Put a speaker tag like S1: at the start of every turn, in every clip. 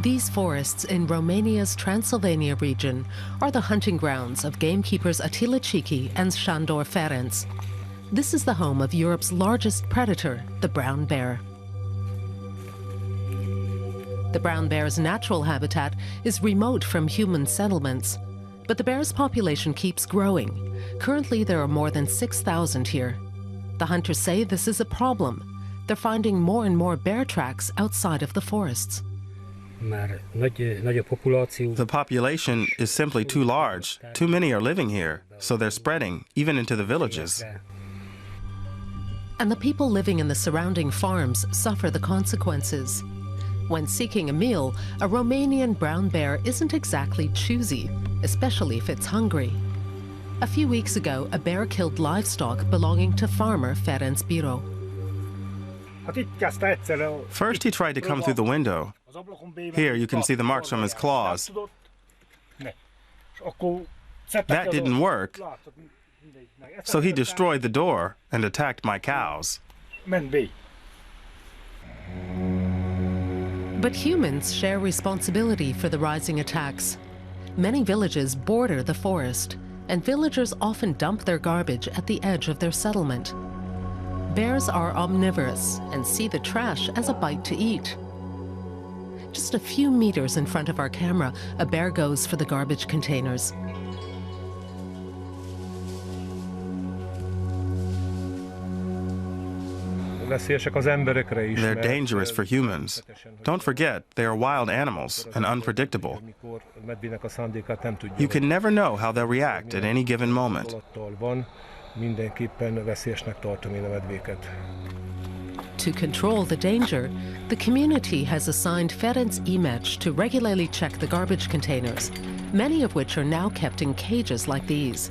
S1: These forests in Romania's Transylvania region are the hunting grounds of gamekeepers Attila Cichi and Sándor Ferenc. This is the home of Europe's largest predator, the brown bear. The brown bear's natural habitat is remote from human settlements, but the bear's population keeps growing. Currently, there are more than 6,000 here. The hunters say this is a problem. They're finding more and more bear tracks outside of the forests.
S2: The population is simply too large. Too many are living here, so they're spreading, even into the villages.
S1: And the people living in the surrounding farms suffer the consequences. When seeking a meal, a Romanian brown bear isn't exactly choosy, especially if it's hungry. A few weeks ago, a bear killed livestock belonging to farmer Ferenc Biro.
S2: First, he tried to come through the window. Here, you can see the marks from his claws. That didn't work, so he destroyed the door and attacked my cows.
S1: But humans share responsibility for the rising attacks. Many villages border the forest, and villagers often dump their garbage at the edge of their settlement. Bears are omnivorous and see the trash as a bite to eat. Just a few meters in front of our camera, a bear goes for the garbage containers.
S2: They're dangerous for humans. Don't forget, they are wild animals and unpredictable. You can never know how they'll react at any given moment.
S1: To control the danger, the community has assigned Ferenc Imec to regularly check the garbage containers, many of which are now kept in cages like these.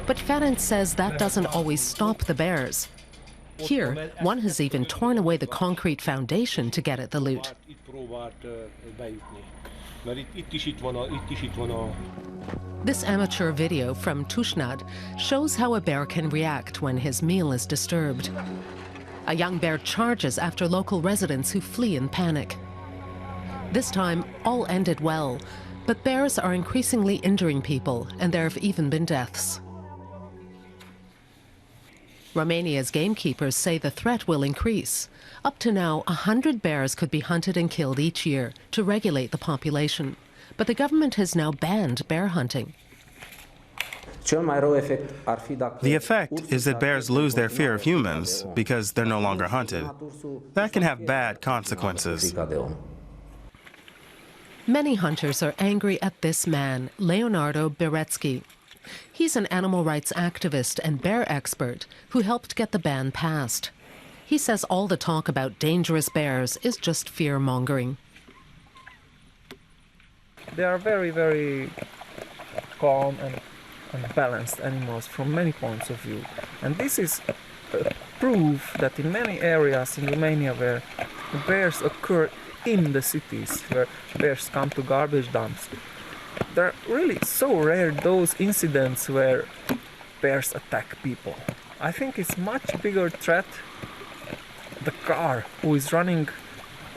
S1: But Ferenc says that doesn't always stop the bears. Here, one has even torn away the concrete foundation to get at the loot. This amateur video from Tusnad shows how a bear can react when his meal is disturbed. A young bear charges after local residents who flee in panic. This time, all ended well, but bears are increasingly injuring people, and there have even been deaths. Romania's gamekeepers say the threat will increase. Up to now, 100 bears could be hunted and killed each year to regulate the population. But the government has now banned bear hunting.
S2: The effect is that bears lose their fear of humans because they're no longer hunted. That can have bad consequences.
S1: Many hunters are angry at this man, Leonardo Beretsky. He's an animal rights activist and bear expert who helped get the ban passed. He says all the talk about dangerous bears is just fear-mongering.
S3: They are very, very calm and balanced animals from many points of view. And this is proof that in many areas in Romania where the bears occur in the cities, where bears come to garbage dumps, they're really so rare, those incidents where bears attack people. I think it's much bigger threat the car who is running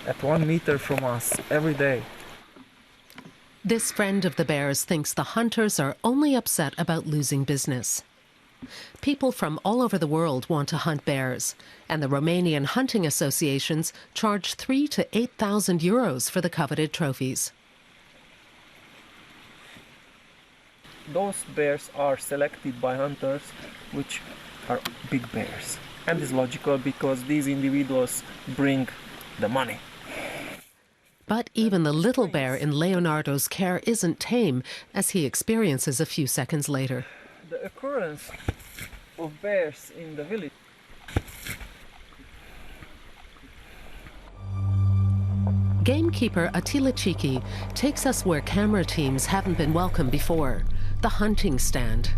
S3: at 1 meter from us every day.
S1: This friend of the bears thinks the hunters are only upset about losing business. People from all over the world want to hunt bears, and the Romanian hunting associations charge 3,000 to 8,000 euros for the coveted trophies.
S3: Those bears are selected by hunters, which are big bears. And it's logical because these individuals bring the money.
S1: But even the little bear in Leonardo's care isn't tame, as he experiences a few seconds later.
S3: The occurrence of bears in the village.
S1: Gamekeeper Attila Cichi takes us where camera teams haven't been welcome before, the hunting stand.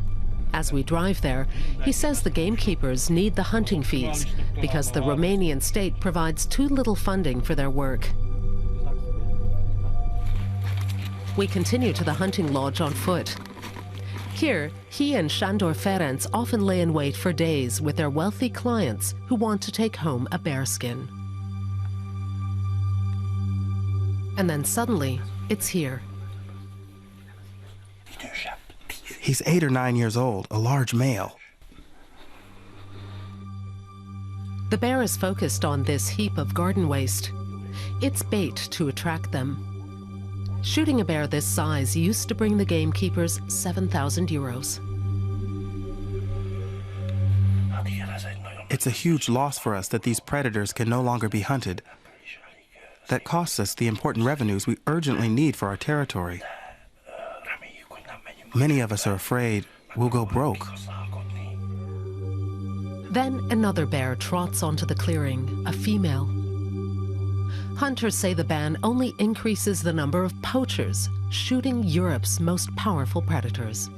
S1: As we drive there, he says the gamekeepers need the hunting fees because the Romanian state provides too little funding for their work. We continue to the hunting lodge on foot. Here, he and Sándor Ferenc often lay in wait for days with their wealthy clients who want to take home a bearskin. And then suddenly, it's here.
S2: He's 8 or 9 years old, a large male.
S1: The bear is focused on this heap of garden waste. It's bait to attract them. Shooting a bear this size used to bring the gamekeepers 7,000 euros.
S2: It's a huge loss for us that these predators can no longer be hunted. That costs us the important revenues we urgently need for our territory. Many of us are afraid we'll go broke.
S1: Then another bear trots onto the clearing, a female. Hunters say the ban only increases the number of poachers shooting Europe's most powerful predators.